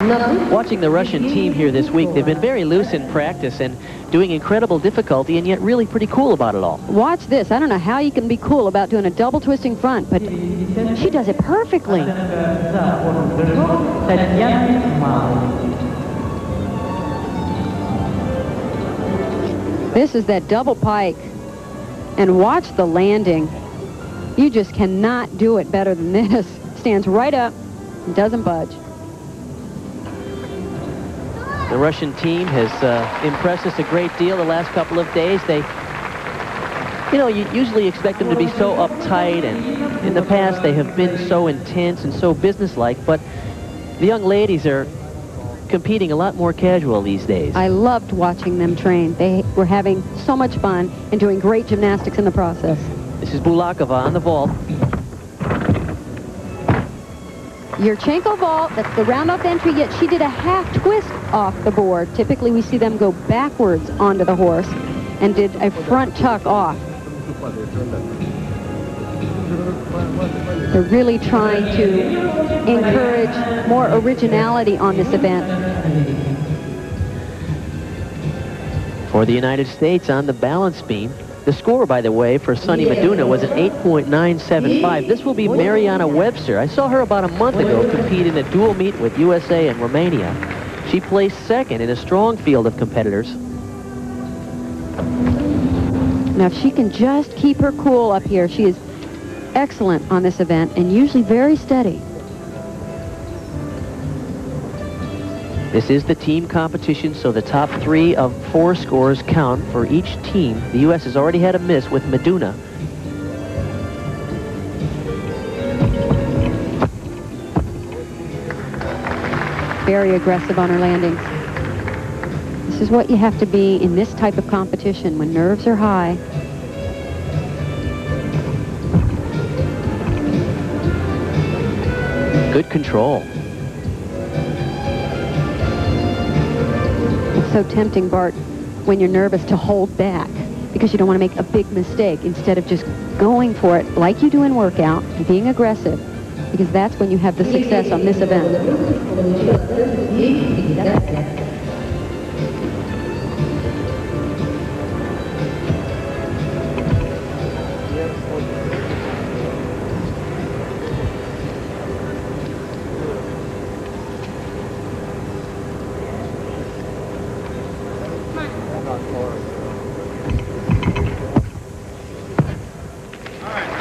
Watching the Russian team here this week, they've been very loose in practice and doing incredible difficulty and yet really pretty cool about it all. Watch this. I don't know how you can be cool about doing a double twisting front, but she does it perfectly. This is that double pike. And watch the landing. You just cannot do it better than this. Stands right up and doesn't budge. The Russian team has impressed us a great deal the last couple of days. They, you know, you usually expect them to be so uptight, and in the past they have been so intense and so businesslike, but the young ladies are competing a lot more casual these days. I loved watching them train. They were having so much fun and doing great gymnastics in the process. This is Bulakova on the vault. Yurchenko vault, that's the round-off entry, yet she did a half twist off the board. Typically we see them go backwards onto the horse and did a front tuck off. They're really trying to encourage more originality on this event. For the United States on the balance beam, the score, by the way, for Sunny Meduna was an 8.975. This will be Mariana Webster. I saw her about a month ago compete in a dual meet with USA and Romania. She placed second in a strong field of competitors. Now, if she can just keep her cool up here, she is excellent on this event and usually very steady. This is the team competition, so the top 3 of 4 scores count for each team. The U.S. has already had a miss with Meduna. Very aggressive on her landings. This is what you have to be in this type of competition when nerves are high. Good control. It's so tempting, Bart, when you're nervous to hold back because you don't want to make a big mistake instead of just going for it like you do in workout and being aggressive, because that's when you have the success on this event.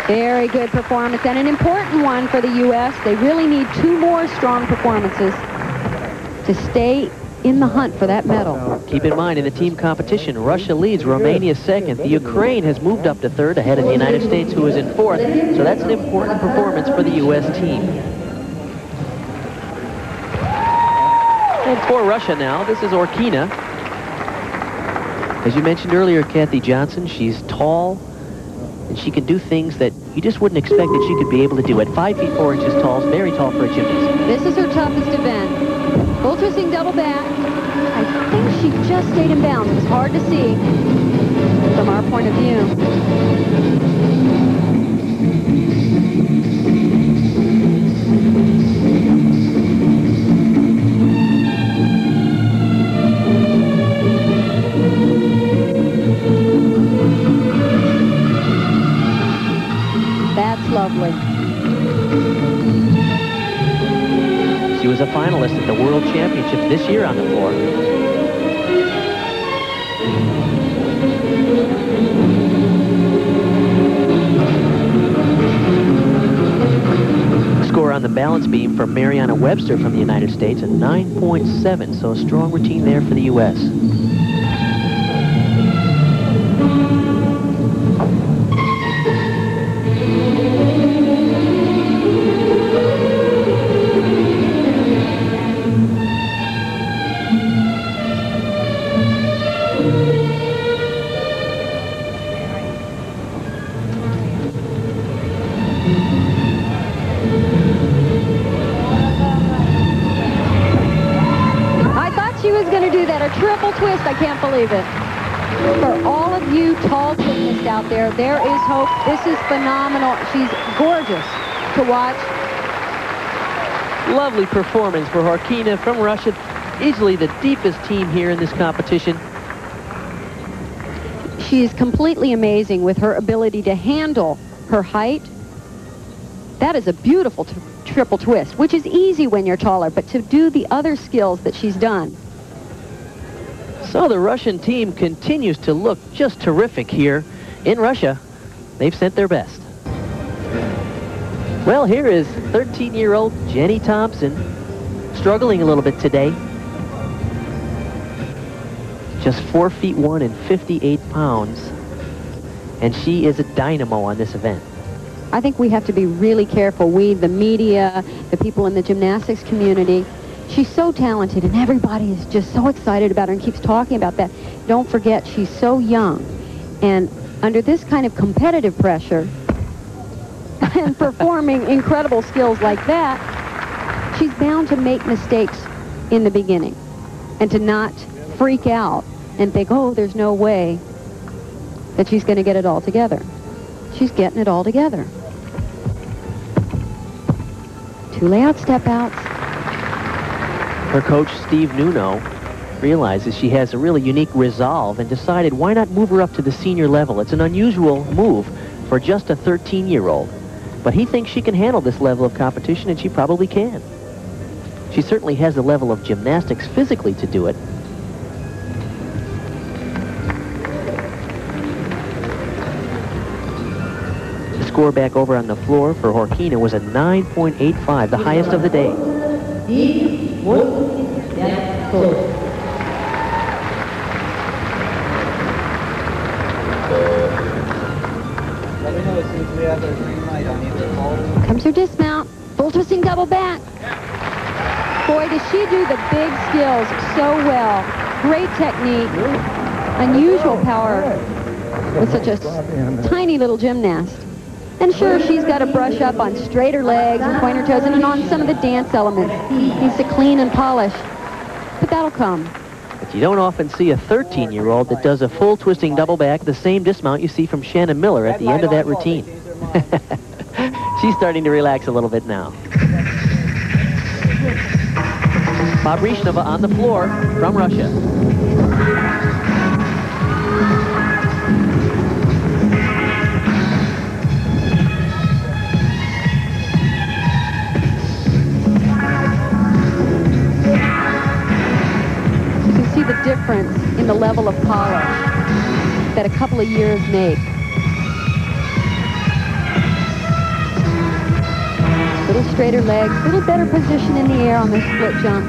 Very good performance, and an important one for the U.S. They really need 2 more strong performances to stay in the hunt for that medal. Keep in mind, in the team competition, Russia leads, Romania second. The Ukraine has moved up to third ahead of the United States, who is in fourth. So that's an important performance for the U.S. team. And for Russia now, this is Orkina. As you mentioned earlier, Kathy Johnson, she's tall, and she can do things that you just wouldn't expect that she could be able to do. At 5 feet 4 inches tall, is very tall for a gymnast. This is her toughest event. Full twisting double back. I think she just stayed in bounds. It was hard to see from our point of view. Lovely. She was a finalist at the World Championship this year on the floor. Score on the balance beam for Mariana Webster from the United States, a 9.7, so a strong routine there for the U.S. Triple twist, I can't believe it. For all of you tall gymnasts out there, there is hope. This is phenomenal. She's gorgeous to watch. Lovely performance for Horkina from Russia. Easily the deepest team here in this competition. She is completely amazing with her ability to handle her height. That is a beautiful triple twist, which is easy when you're taller, but to do the other skills that she's done. So the Russian team continues to look just terrific here in Russia. They've sent their best. Well, here is 13-year-old Jenny Thompson, struggling a little bit today. Just 4 feet 1 and 58 pounds. And she is a dynamo on this event. I think we have to be really careful. We, the media, the people in the gymnastics community. She's so talented, and everybody is just so excited about her and keeps talking about that. Don't forget, she's so young. And under this kind of competitive pressure and performing incredible skills like that, she's bound to make mistakes in the beginning and to not freak out and think, oh, there's no way that she's going to get it all together. She's getting it all together. 2 layout step outs. Her coach, Steve Nuno, realizes she has a really unique resolve and decided why not move her up to the senior level. It's an unusual move for just a 13-year-old. But he thinks she can handle this level of competition, and she probably can. She certainly has the level of gymnastics physically to do it. The score back over on the floor for Horkina was a 9.85, the highest of the day. Comes her dismount. Full twisting double back. Boy, does she do the big skills so well. Great technique. Unusual power with such a tiny little gymnast. And sure, she's got to brush up on straighter legs and pointer toes and on some of the dance elements. Needs to clean and polish. But that'll come. But you don't often see a 13-year-old that does a full twisting double back, the same dismount you see from Shannon Miller at the end of that routine. She's starting to relax a little bit now. Bobrishnova on the floor from Russia. The difference in the level of polish that a couple of years make. Little straighter legs, little better position in the air on the split jump.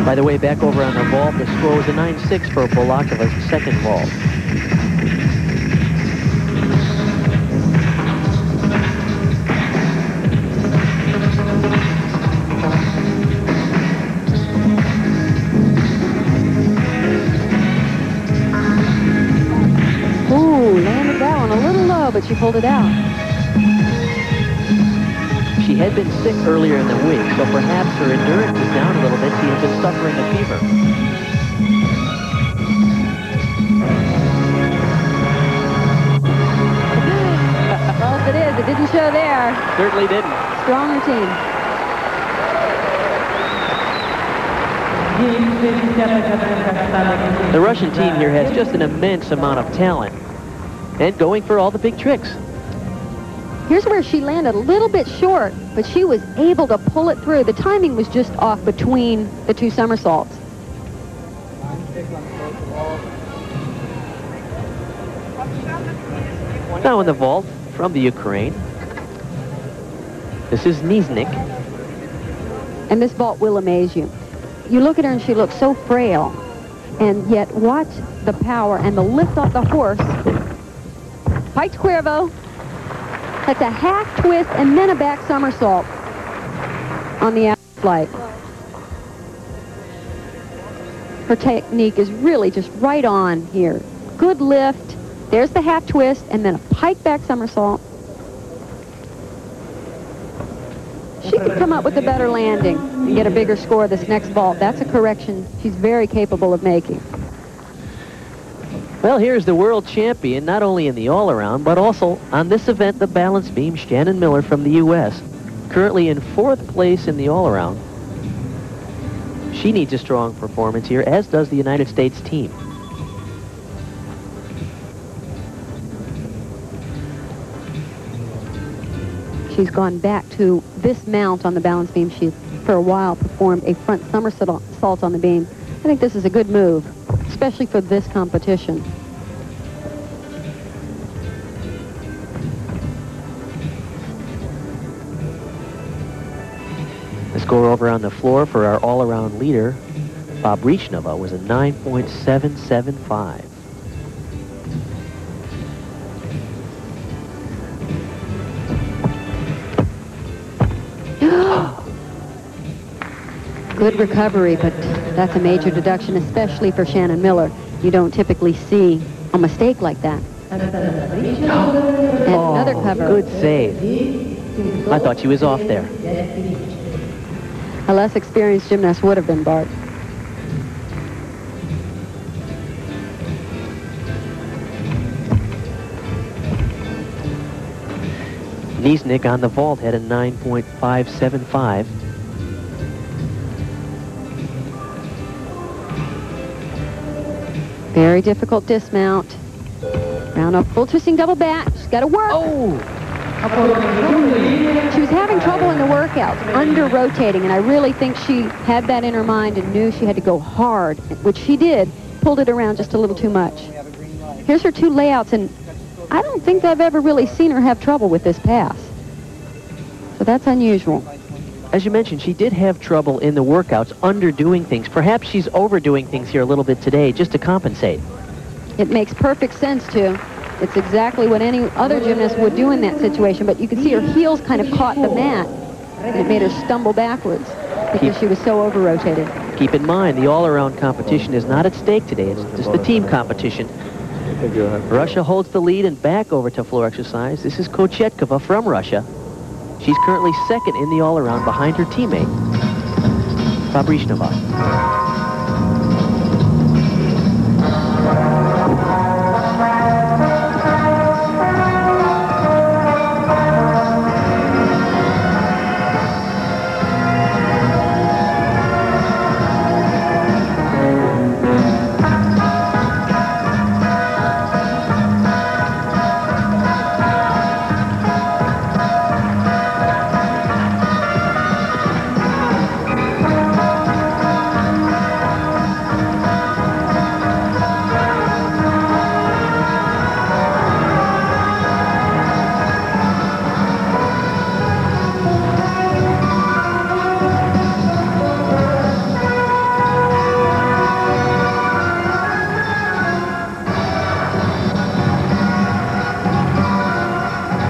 By the way, back over on the vault, the score was a 9-6 for Bolakova's second vault. But she pulled it out. She had been sick earlier in the week, so perhaps her endurance is down a little bit. She had been suffering a fever. Well, if it is, it didn't show there. Certainly didn't. Strong routine. The Russian team here has just an immense amount of talent and going for all the big tricks. Here's where she landed a little bit short, but she was able to pull it through. The timing was just off between the 2 somersaults. Now in the vault from the Ukraine, this is Niznik. And this vault will amaze you. You look at her and she looks so frail, and yet watch the power and the lift off the horse. Pike Cuervo. That's a half twist and then a back somersault on the out flight. Her technique is really just right on here. Good lift. There's the half twist and then a pike back somersault. She could come up with a better landing and get a bigger score this next vault. That's a correction she's very capable of making. Well, here's the world champion, not only in the all-around, but also on this event, the balance beam, Shannon Miller from the U.S. currently in 4th place in the all-around. She needs a strong performance here, as does the United States team. She's gone back to this mount on the balance beam. She, for a while, performed a front somersault on the beam. I think this is a good move, especially for this competition. The score over on the floor for our all-around leader, Fabrichnova, was a 9.775. Good recovery, but that's a major deduction, especially for Shannon Miller. You don't typically see a mistake like that. And another cover. Good save. I thought she was off there. A less experienced gymnast would have been, Bart. Niesnik on the vault had a 9.575. Very difficult dismount. Round up, full twisting double back. She's got to work. Oh! She was having trouble in the workout, under-rotating, and I really think she had that in her mind and knew she had to go hard, which she did, pulled it around just a little too much. Here's her 2 layouts, and I don't think I've ever really seen her have trouble with this pass. So that's unusual. As you mentioned, she did have trouble in the workouts, underdoing things. Perhaps she's overdoing things here a little bit today just to compensate. It makes perfect sense, too. It's exactly what any other gymnast would do in that situation, but you can see her heels kind of caught the mat, and it made her stumble backwards because she was so over-rotated. Keep in mind, the all-around competition is not at stake today. It's just the team competition. Russia holds the lead and back over to floor exercise. This is Kochetkova from Russia. She's currently 2nd in the all-around behind her teammate, Fabrichnova.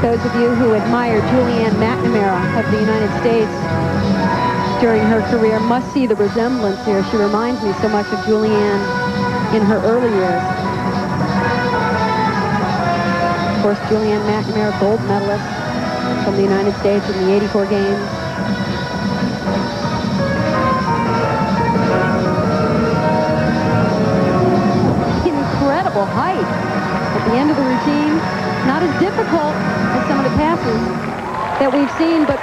Those of you who admire Julianne McNamara of the United States during her career must see the resemblance here. She reminds me so much of Julianne in her early years. Of course, Julianne McNamara, gold medalist from the United States in the '84 games. Incredible height at the end of the routine. Not as difficult as some of the passes that we've seen, but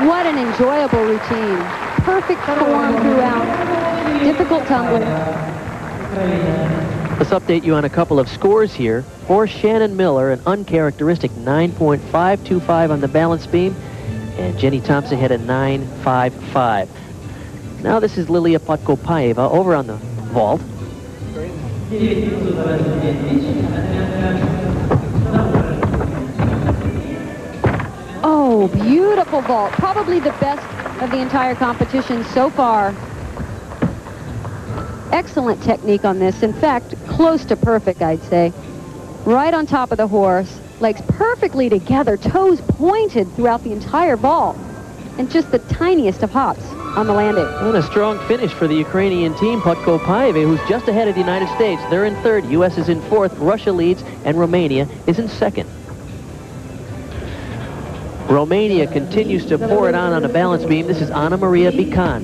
what an enjoyable routine. Perfect form throughout. Difficult tumbling. Let's update you on a couple of scores here. For Shannon Miller, an uncharacteristic 9.525 on the balance beam, and Jenny Thompson had a 9.55. Now this is Lilia Podkopaeva over on the vault. Oh, beautiful vault. Probably the best of the entire competition so far. Excellent technique on this. In fact, close to perfect, I'd say. Right on top of the horse. Legs perfectly together. Toes pointed throughout the entire vault. And just the tiniest of hops on the landing. And a strong finish for the Ukrainian team, Podkopaeva, who's just ahead of the United States. They're in 3rd. U.S. is in 4th. Russia leads, and Romania is in 2nd. Romania continues to pour it on a balance beam. This is Anna Maria Bican.